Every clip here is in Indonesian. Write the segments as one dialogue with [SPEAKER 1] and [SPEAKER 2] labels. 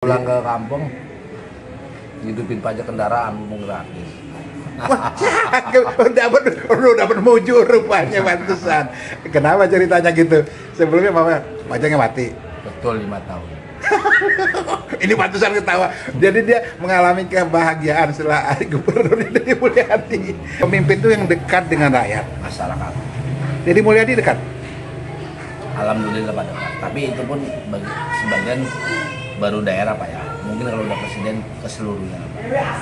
[SPEAKER 1] Pulang ke kampung, hidupin pajak kendaraan mumpung gratis.
[SPEAKER 2] udah dapat mujur rupanya pantesan. Kenapa ceritanya gitu? Sebelumnya mama pajaknya mati.
[SPEAKER 1] Betul 5 tahun.
[SPEAKER 2] Ini pantesan ketawa. Jadi dia mengalami kebahagiaan setelah gubernur Deddy Mulyadi. Pemimpin itu yang dekat dengan rakyat,
[SPEAKER 1] Masyarakat.
[SPEAKER 2] Deddy Mulyadi dekat.
[SPEAKER 1] Alhamdulillah pada dekat. Tapi itu pun sebagian baru daerah Pak ya. Mungkin kalau udah presiden keseluruhnya.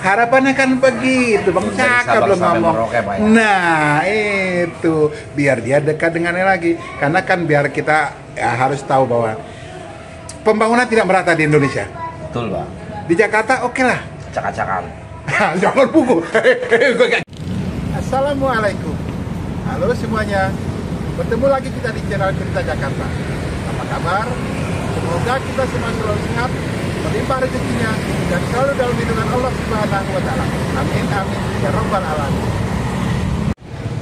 [SPEAKER 2] Harapannya kan begitu, Bang Caka belum ngomong.
[SPEAKER 1] Merauke, Pak, ya?
[SPEAKER 2] Nah itu biar dia dekat dengannya lagi. Karena kan biar kita harus tahu bahwa pembangunan tidak merata di Indonesia.
[SPEAKER 1] Betul Pak.
[SPEAKER 2] Di Jakarta oke lah.
[SPEAKER 1] Acak-acakan.
[SPEAKER 2] Jangan pukul. Assalamualaikum. Halo semuanya. Bertemu lagi kita di channel Cerita Jakarta. Apa kabar? Semoga kita semua selalu sehat, berlimpah rezekinya, dan selalu dalam lindungan Allah Subhanahu wa Ta'ala. Amin amin ya rabbal alamin.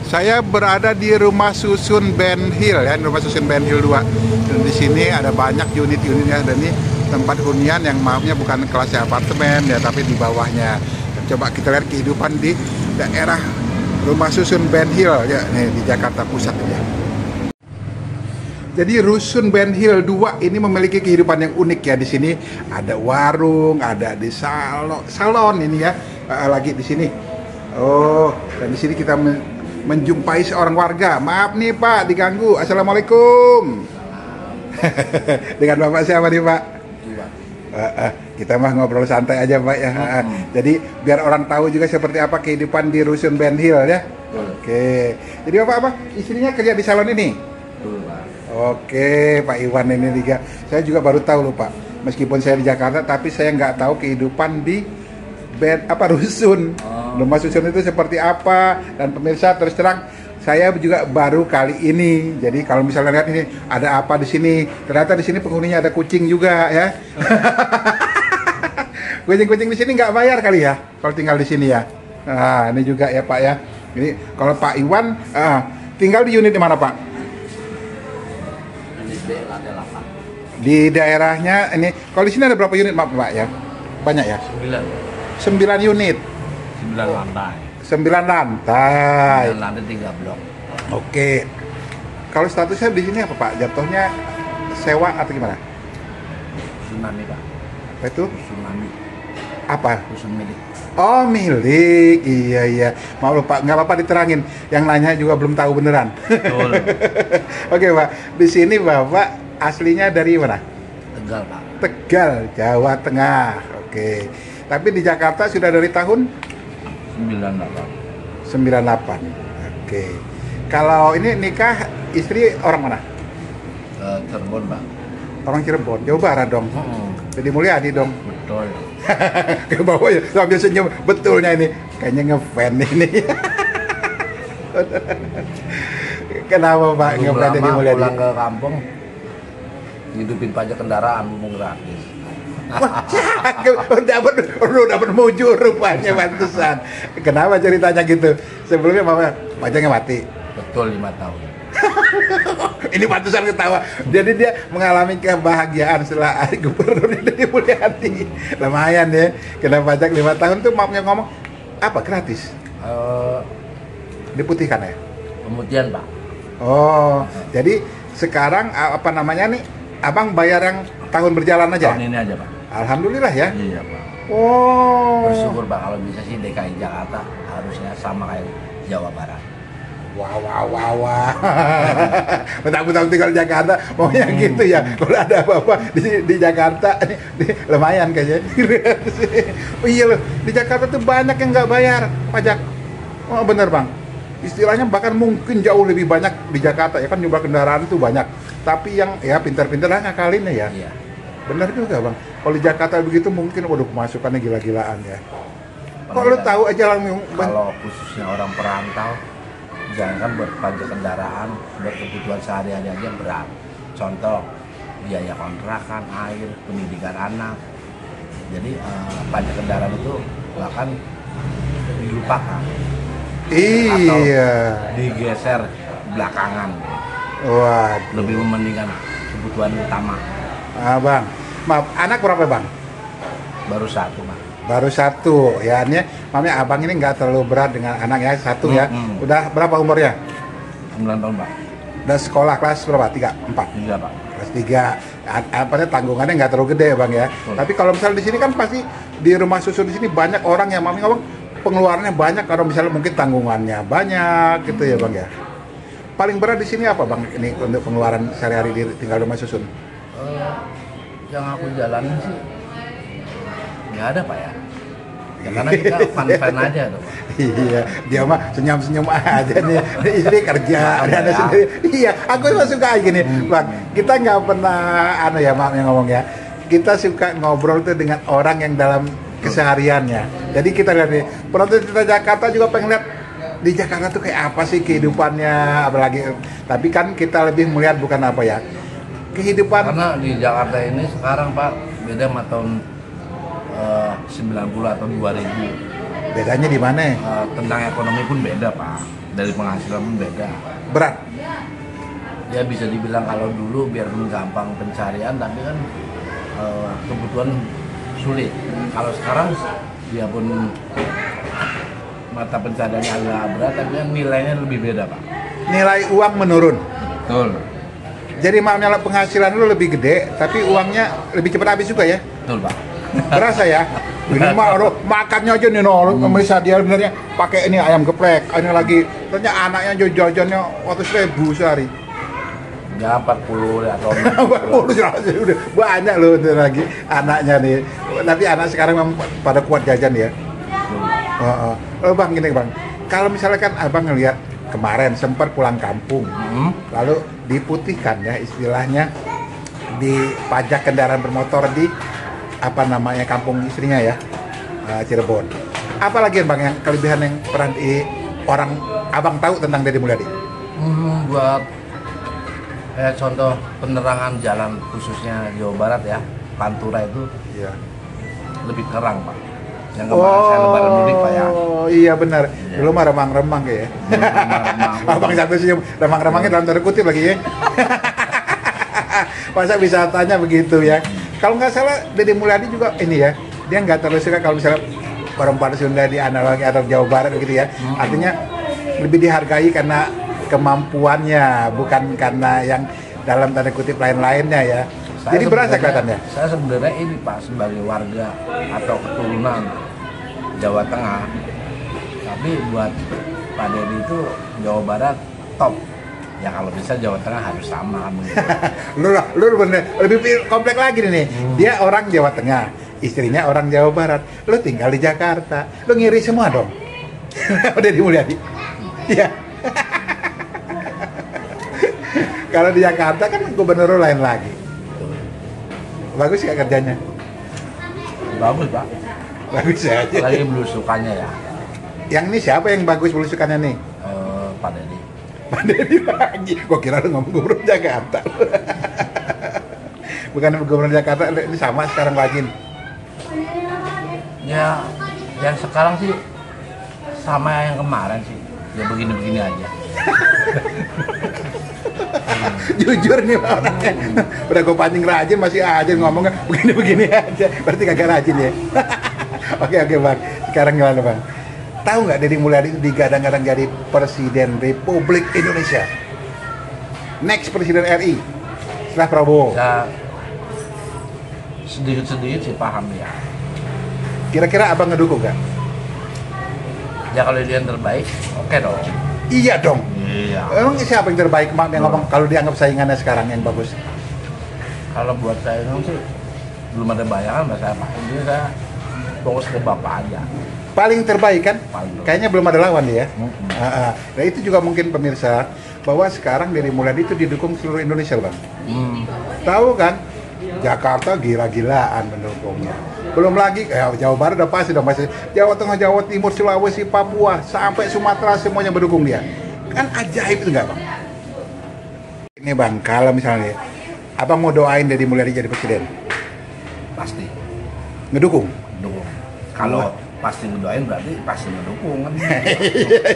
[SPEAKER 2] Saya berada di Rumah Susun Ben Hill ya, Rumah Susun Ben Hill 2. Dan di sini ada banyak unit-unitnya, dan ini tempat hunian yang maafnya bukan kelasnya apartemen ya, tapi di bawahnya. Coba kita lihat kehidupan di daerah Rumah Susun Ben Hill ya, nih di Jakarta Pusat ya. Jadi Rusun Ben Hill 2 ini memiliki kehidupan yang unik ya. Di sini ada warung, ada di salon ini ya, lagi di sini. Oh, dan di sini kita menjumpai seorang warga. Maaf nih Pak, diganggu. Assalamualaikum. Dengan Bapak siapa nih Pak? Kita mah ngobrol santai aja Pak ya. Jadi biar orang tahu juga seperti apa kehidupan di Rusun Ben Hill ya. Oke. Jadi Bapak apa? Istrinya kerja di salon ini? Oke, Pak Iwan ini juga. Saya juga baru tahu loh Pak. Meskipun saya di Jakarta, tapi saya nggak tahu kehidupan di rusun. Rumah susun itu seperti apa. Dan pemirsa terus terang, saya juga baru kali ini. Jadi kalau misalnya lihat ini ada apa di sini, ternyata di sini penghuninya ada kucing juga ya. Kucing-kucing di sini nggak bayar kali ya, kalau tinggal di sini ya. Nah, ini juga ya Pak ya. Jadi kalau Pak Iwan tinggal di unit di mana Pak? Di daerahnya ini, kalau di sini ada berapa unit Pak ya? Banyak ya? 9 unit.
[SPEAKER 1] 9 lantai.
[SPEAKER 2] 9 lantai.
[SPEAKER 1] 9 lantai 3 blok.
[SPEAKER 2] Oke. Kalau statusnya di sini apa Pak? Jatuhnya sewa atau gimana?
[SPEAKER 1] Tsunami Pak.
[SPEAKER 2] Apa itu?
[SPEAKER 1] Tsunami.
[SPEAKER 2] Apa?
[SPEAKER 1] Rusun milik.
[SPEAKER 2] Oh milik, iya. Maaf Pak, nggak apa-apa diterangin. Yang nanya juga belum tahu beneran.
[SPEAKER 1] Betul.
[SPEAKER 2] Oke Pak, di sini Bapak aslinya dari mana?
[SPEAKER 1] Tegal Pak.
[SPEAKER 2] Tegal, Jawa Tengah. Oke. Tapi di Jakarta sudah dari tahun
[SPEAKER 1] 98.
[SPEAKER 2] 98. Oke. Kalau ini nikah istri orang mana?
[SPEAKER 1] Cirebon Pak.
[SPEAKER 2] Orang Cirebon, Jawa Barat dong. Deddy Mulyadi dong.
[SPEAKER 1] Betul.
[SPEAKER 2] Ke bawah ya, sambil senyum. Betulnya ini, kayaknya ngefan ini. Kenapa Pak ngefan Deddy Mulyadi?
[SPEAKER 1] Pulang ke kampung, hidupin pajak kendaraan mumpung gratis.
[SPEAKER 2] udah dapat mujur rupanya pantesan. Kenapa ceritanya gitu? Sebelumnya mama pajaknya mati.
[SPEAKER 1] Betul 5 tahun.
[SPEAKER 2] Ini pantesan ketawa. Jadi dia mengalami kebahagiaan setelah gubernur Deddy Mulyadi. Lumayan ya, kena pajak 5 tahun tuh maafnya ngomong apa gratis? Diputihkan ya?
[SPEAKER 1] Pemutihan Pak.
[SPEAKER 2] Oh, jadi sekarang apa namanya nih? Abang bayar yang tahun berjalan aja?
[SPEAKER 1] Tahun ini aja Pak.
[SPEAKER 2] Alhamdulillah ya.
[SPEAKER 1] Iya Pak.
[SPEAKER 2] Oh.
[SPEAKER 1] Bersyukur Pak, kalau bisa sih DKI Jakarta harusnya sama kayak Jawa Barat.
[SPEAKER 2] Wah. Mentang-mentang tinggal di Jakarta, maunya gitu ya. Kalau ada apa-apa di Jakarta, lumayan kayaknya. Oh iya loh, di Jakarta tuh banyak yang nggak bayar pajak. Oh bener Bang. Istilahnya bahkan mungkin jauh lebih banyak di Jakarta ya kan, jumlah kendaraan itu banyak. Tapi yang ya pintar-pintar lah ngakalinnya ya.
[SPEAKER 1] Iya.
[SPEAKER 2] Bener juga Bang. Kalau di Jakarta begitu mungkin waduh pemasukannya gila-gilaan ya. Kok lu tahu aja langsung.
[SPEAKER 1] Kalau khususnya orang perantau, jangan buat pajak kendaraan, buat kebutuhan sehari-hari aja berat. Contoh, biaya kontrakan, air, pendidikan anak. Jadi pajak kendaraan itu bahkan dilupakan.
[SPEAKER 2] Iya.
[SPEAKER 1] Atau digeser belakangan.
[SPEAKER 2] Waduh.
[SPEAKER 1] Lebih mementingkan kebutuhan utama.
[SPEAKER 2] Bang, maaf, anak berapa Bang?
[SPEAKER 1] Baru satu, Pak.
[SPEAKER 2] Baru satu, ya ini mami abang ini nggak terlalu berat dengan anak ya, satu ya. Udah berapa umurnya?
[SPEAKER 1] 9 tahun, Pak.
[SPEAKER 2] Udah sekolah kelas berapa? 3, 4?
[SPEAKER 1] 3, Pak.
[SPEAKER 2] Kelas 3. Apanya tanggungannya nggak terlalu gede ya bang ya. Tapi kalau misalnya di sini kan pasti di rumah susu di sini banyak orang yang mami ngomong pengeluarannya banyak, kalau misalnya mungkin tanggungannya banyak gitu ya bang ya. Paling berat di sini apa bang ini untuk pengeluaran sehari-hari di tinggal rumah susun?
[SPEAKER 1] Yang aku jalanin sih nggak ada, Pak ya. Ya karena kita fun-fun aja tuh, Pak.
[SPEAKER 2] Iya, dia mah senyum-senyum aja nih. Istri kerja,
[SPEAKER 1] Nah,
[SPEAKER 2] ada
[SPEAKER 1] ya.
[SPEAKER 2] sendiri. Iya, aku juga suka gini, bang. Kita nggak pernah, ya maaf yang ngomong ya. Kita suka ngobrol tuh dengan orang yang dalam kesehariannya. Jadi kita lihat nih, penonton kita Jakarta juga pengen lihat di Jakarta tuh kayak apa sih kehidupannya, apalagi. Tapi kan kita lebih melihat bukan apa ya, kehidupan.
[SPEAKER 1] Karena di Jakarta ini sekarang, Pak, beda sama tahun 90 atau 2000.
[SPEAKER 2] Bedanya di mana?
[SPEAKER 1] Tentang ekonomi pun beda, Pak. Dari penghasilan pun beda.
[SPEAKER 2] Berat.
[SPEAKER 1] Ya bisa dibilang kalau dulu biarpun gampang pencarian, tapi kan kebutuhan sulit. Kalau sekarang biarpun mata pencariannya agak berat, tapi kan nilainya lebih beda, Pak.
[SPEAKER 2] Nilai uang menurun.
[SPEAKER 1] Betul.
[SPEAKER 2] Jadi makanya penghasilan lu lebih gede, tapi uangnya lebih cepat habis juga ya.
[SPEAKER 1] Betul, Pak.
[SPEAKER 2] Berasa ya? Ini mah makannya aja nih Melisa dia sebenarnya pakai ini ayam geprek, ini lagi ternyata anaknya jajannya waktu 1.000 sehari.
[SPEAKER 1] Ya 40 atau
[SPEAKER 2] 40 udah banyak loh itu lagi anaknya nih. Tapi anak sekarang memang pada kuat jajan ya. Oh, bang gini bang, kalau misalnya kan abang ngelihat kemarin sempat pulang kampung, lalu diputihkan ya istilahnya, dipajak kendaraan bermotor di apa namanya kampung istrinya ya, Cirebon. Apalagi bang yang kelebihan yang pernah orang abang tahu tentang Deddy Mulyadi?
[SPEAKER 1] Buat contoh penerangan jalan khususnya Jawa Barat ya, Pantura itu
[SPEAKER 2] Iya.
[SPEAKER 1] lebih terang, Pak. Yang kemarin saya lebaran mudik, Pak ya.
[SPEAKER 2] Oh iya benar.
[SPEAKER 1] Iya.
[SPEAKER 2] Dulu mah remang-remang kayak. Abang satu senyum, remang-remangnya dalam tanda kutip lagi ya. Masa wisatanya begitu ya. Kalau nggak salah Deddy Mulyadi juga ini ya, dia nggak terlalu suka kalau misalnya perempuan Sunda di analogi atau Jawa Barat gitu ya. Artinya lebih dihargai karena kemampuannya, bukan karena yang dalam tanda kutip lain-lainnya ya. Jadi berasa kelihatannya.
[SPEAKER 1] Saya sebenarnya ini, Pak, sebagai warga atau keturunan Jawa Tengah, tapi buat Pak Deddy itu Jawa Barat top. Ya kalau bisa Jawa Tengah harus sama gitu.
[SPEAKER 2] lu bener lebih kompleks lagi nih. Dia orang Jawa Tengah, istrinya orang Jawa Barat. Lu tinggal di Jakarta, lu ngiri semua dong. Udah Mulyadi. Iya. Kalau di Jakarta kan gubernur lain lagi. Bagus nggak kerjanya?
[SPEAKER 1] Bagus, Pak.
[SPEAKER 2] Bagus aja.
[SPEAKER 1] Lagi belusukannya ya.
[SPEAKER 2] Yang ini siapa yang bagus belusukannya nih?
[SPEAKER 1] Pak Deddy.
[SPEAKER 2] Pak Deddy lagi. Gua kira lu ngomong gubernur Jakarta. Bukan gubernur Jakarta, ini sama sekarang lagi.
[SPEAKER 1] Ya, yang sekarang sih sama yang kemarin sih. Ya begini-begini aja.
[SPEAKER 2] Jujur nih orangnya. Udah gue pancing rajin masih aja ngomongnya begini-begini aja. Berarti kagak rajin ya. Oke bang. Sekarang gimana bang? Tahu nggak Deddy Mulyadi itu digadang-gadang jadi Presiden Republik Indonesia? Next Presiden RI setelah Prabowo.
[SPEAKER 1] Ya sedikit-sedikit sih paham ya.
[SPEAKER 2] Kira-kira abang ngedukung nggak?
[SPEAKER 1] Ya kalau dia yang terbaik, oke dong.
[SPEAKER 2] Iya dong.
[SPEAKER 1] Iya.
[SPEAKER 2] Emang siapa yang terbaik mak yang ngomong kalau dianggap saingannya sekarang yang bagus?
[SPEAKER 1] Kalau buat saya sih belum ada bayangan, saya Pak. Ini saya fokus ke Bapak aja.
[SPEAKER 2] Paling terbaik kan?
[SPEAKER 1] Paling terbaik.
[SPEAKER 2] Kayaknya belum ada lawan dia. Nah itu juga mungkin pemirsa bahwa sekarang Deddy Mulyadi itu didukung seluruh Indonesia bang. Tahu kan? Jakarta gila-gilaan mendukungnya. Belum lagi Jawa Barat udah pasti, Jawa Tengah, Jawa Timur, Sulawesi, Papua, sampai Sumatera semuanya mendukung dia. Kan ajaib itu nggak bang? Ini bang, kalau misalnya abang mau doain Deddy Mulyadi jadi presiden,
[SPEAKER 1] Pasti
[SPEAKER 2] ngedukung?
[SPEAKER 1] dukung. Kalau pasti ngedoain berarti pasti ngedukung kan.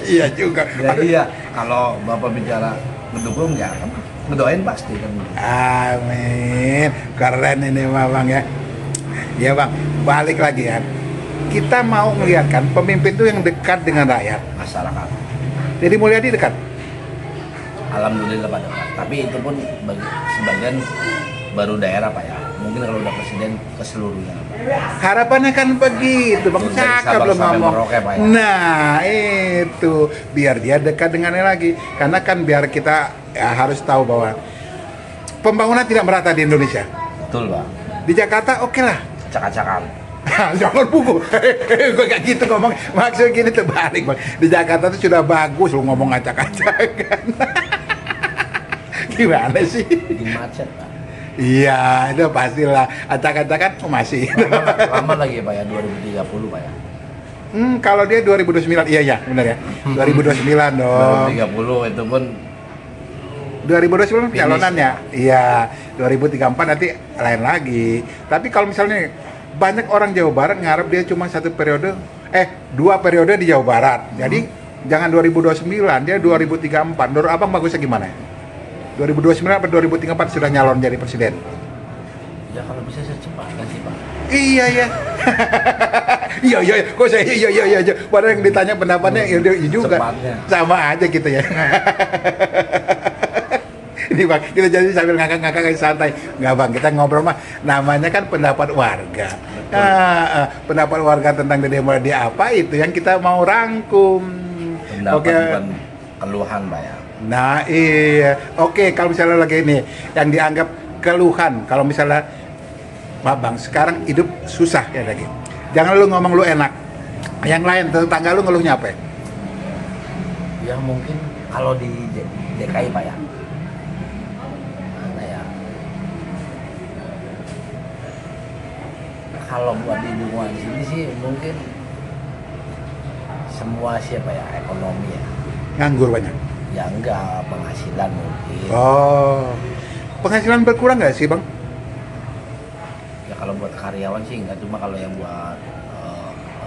[SPEAKER 2] Iya juga.
[SPEAKER 1] Ya iya, kalau Bapak bicara ngedukung ya kan ngedoain pasti kan.
[SPEAKER 2] Amin, keren ini mah bang ya. Ya bang, balik lagi ya. Kita mau melihatkan pemimpin itu yang dekat dengan rakyat.
[SPEAKER 1] Masyarakat.
[SPEAKER 2] Jadi Mulyadi dekat.
[SPEAKER 1] Alhamdulillah Pak dekat. Tapi itu pun sebagian baru daerah Pak ya. Mungkin kalau udah presiden keseluruhnya Pak.
[SPEAKER 2] Harapannya kan begitu, bang.
[SPEAKER 1] Dari
[SPEAKER 2] Cakep
[SPEAKER 1] Sabang
[SPEAKER 2] lo
[SPEAKER 1] sampai
[SPEAKER 2] ngomong.
[SPEAKER 1] Merauke, Pak, ya.
[SPEAKER 2] Nah itu biar dia dekat dengannya lagi. Karena kan biar kita ya, harus tahu bahwa pembangunan tidak merata di Indonesia.
[SPEAKER 1] Betul Pak.
[SPEAKER 2] Di Jakarta oke lah.
[SPEAKER 1] Cakak-cakan.
[SPEAKER 2] Jangan pukul. Gue gak gitu ngomong. Maksudnya gini terbalik bang. Di Jakarta tuh sudah bagus lo ngomong acak-acakan. Gimana sih?
[SPEAKER 1] Bikin macet Pak.
[SPEAKER 2] Iya, itu pastilah. Acak-acakan masih.
[SPEAKER 1] Lama lagi ya Pak ya, 2030 Pak ya.
[SPEAKER 2] Kalau dia 2029, iya benar ya. 2029 dong.
[SPEAKER 1] 2030 itu pun
[SPEAKER 2] 2029 calonannya. Iya, 2034 nanti lain lagi. Tapi kalau misalnya banyak orang Jawa Barat ngarep dia cuma 1 periode, 2 periode di Jawa Barat. Jadi jangan 2029, dia 2034. Menurut Abang bagusnya gimana? 2029 atau 2034 sudah nyalon jadi presiden?
[SPEAKER 1] ya kalau bisa secepatnya sih Pak.
[SPEAKER 2] Iya ya. Iya. Kok saya iya. Padahal yang ditanya pendapatnya ya juga.
[SPEAKER 1] Cepatnya.
[SPEAKER 2] Sama aja gitu ya. Ini bang, kita jadi sambil ngakak-ngakak santai. Nggak bang, kita ngobrol mah namanya kan pendapat warga. Pendapat warga tentang Dede Mulyadi apa itu yang kita mau rangkum.
[SPEAKER 1] Pendapat bukan keluhan Pak ya.
[SPEAKER 2] Nah iya, oke kalau misalnya lagi ini yang dianggap keluhan, kalau misalnya Pak Bang sekarang hidup susah ya lagi. Jangan lu ngomong lu enak. Yang lain tetangga lu ngeluhnya apa?
[SPEAKER 1] Ya mungkin kalau di DKI Pak ya. Mana ya? Kalau buat di lingkungan sini sih mungkin semua siapa ya ekonomi ya.
[SPEAKER 2] Nganggur banyak.
[SPEAKER 1] Ya enggak, penghasilan mungkin.
[SPEAKER 2] Oh, penghasilan berkurang nggak sih bang?
[SPEAKER 1] Ya kalau buat karyawan sih enggak, cuma kalau yang buat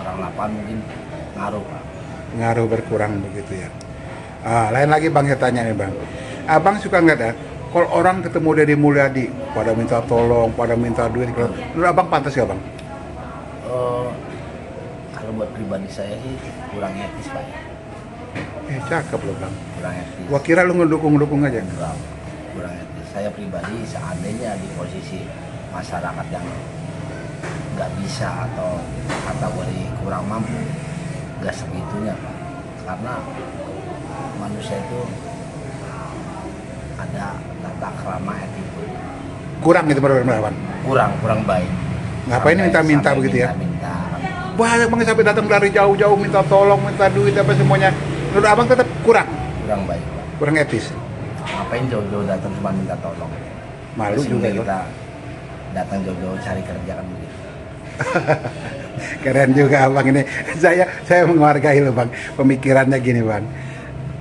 [SPEAKER 1] orang lapangan mungkin ngaruh Pak.
[SPEAKER 2] Ngaruh berkurang begitu ya. Lain lagi bang saya tanya nih bang. Abang suka nggak ya? Kalau orang ketemu Dede Mulyadi, pada minta tolong, pada minta duit, menurut abang pantas gak bang?
[SPEAKER 1] Kalau buat pribadi saya sih kurang etis Pak ya.
[SPEAKER 2] Cakep loh bang.
[SPEAKER 1] Kurang etis.
[SPEAKER 2] Gua kira lu ngedukung aja.
[SPEAKER 1] Enggak, kurang etis. Saya pribadi seandainya di posisi masyarakat yang nggak bisa atau kategori kurang mampu, nggak segitunya Pak. Karena manusia itu ada tata krama etika.
[SPEAKER 2] Kurang gitu berapa?
[SPEAKER 1] Kurang baik.
[SPEAKER 2] Ngapain minta-minta begitu ya?
[SPEAKER 1] Minta.
[SPEAKER 2] Banyak banget sampai datang dari jauh-jauh minta tolong, minta duit apa semuanya. Menurut abang tetap kurang
[SPEAKER 1] Baik Pak.
[SPEAKER 2] kurang etis.
[SPEAKER 1] Ngapain jauh-jauh datang cuma minta tolong?
[SPEAKER 2] Malu juga
[SPEAKER 1] kita datang jauh-jauh cari kerja kan begitu.
[SPEAKER 2] Keren juga abang ini. Saya menghargai loh bang. Pemikirannya gini bang.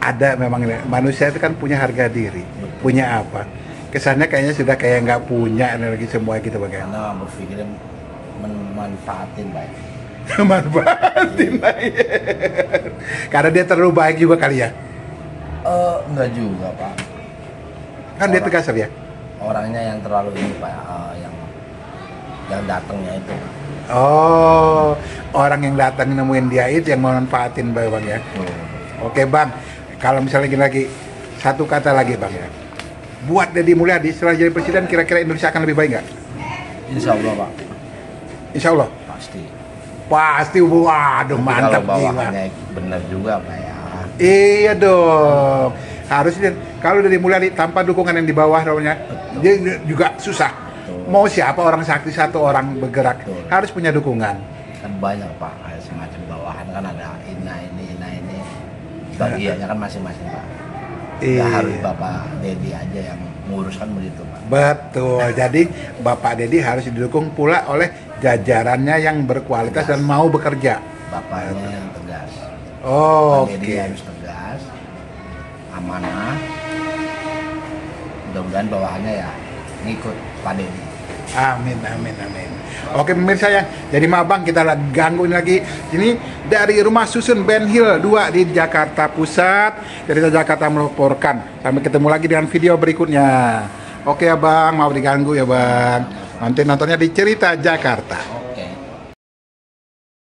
[SPEAKER 2] Ada memang manusia itu kan punya harga diri.
[SPEAKER 1] Betul.
[SPEAKER 2] Punya apa? Kesannya kayaknya sudah kayak nggak punya energi semua gitu bang.
[SPEAKER 1] Karena berpikirnya memanfaatin Pak.
[SPEAKER 2] Manfaatin aja. Karena dia terlalu baik juga kali ya.
[SPEAKER 1] Enggak juga Pak.
[SPEAKER 2] Kan dia tegas ya.
[SPEAKER 1] Orangnya yang terlalu ini Pak, yang datangnya itu.
[SPEAKER 2] Oh, orang yang datang nemuin dia itu yang memanfaatin bang ya. Oke bang, kalau misalnya gini lagi satu kata lagi bang ya. Buat Dede Mulyadi setelah jadi presiden kira-kira Indonesia akan lebih baik nggak?
[SPEAKER 1] Insya Allah Pak.
[SPEAKER 2] Insya Allah. Pasti, waduh mantap
[SPEAKER 1] kalau
[SPEAKER 2] jiwa.
[SPEAKER 1] bawahannya benar juga Pak ya.
[SPEAKER 2] Iya dong. Harusnya kalau Dede Mulyadi tanpa dukungan yang di bawah namanya, dia juga susah.
[SPEAKER 1] Betul.
[SPEAKER 2] Mau siapa orang sakti satu orang bergerak,
[SPEAKER 1] Betul.
[SPEAKER 2] harus punya dukungan.
[SPEAKER 1] Kan banyak Pak, kayak semacam bawahan kan ada ini. Bagiannya kan masing-masing Pak. Nggak harus Bapak Dedi aja yang menguruskan begitu Pak.
[SPEAKER 2] Betul. Jadi Bapak Dedi harus didukung pula oleh jajarannya yang berkualitas dan mau bekerja.
[SPEAKER 1] Bapaknya yang tegas.
[SPEAKER 2] Oh,
[SPEAKER 1] Pak Dedi harus tegas, amanah. Mudah-mudahan bawahannya ya ngikut Pak Dedi.
[SPEAKER 2] Amin. Oke pemirsa ya, jadi mabang kita gangguin lagi. Ini dari rumah susun Ben Hill 2 di Jakarta Pusat. Cerita Jakarta melaporkan. Sampai ketemu lagi dengan video berikutnya. Oke ya bang, mau diganggu ya bang. Nanti nontonnya di Cerita Jakarta.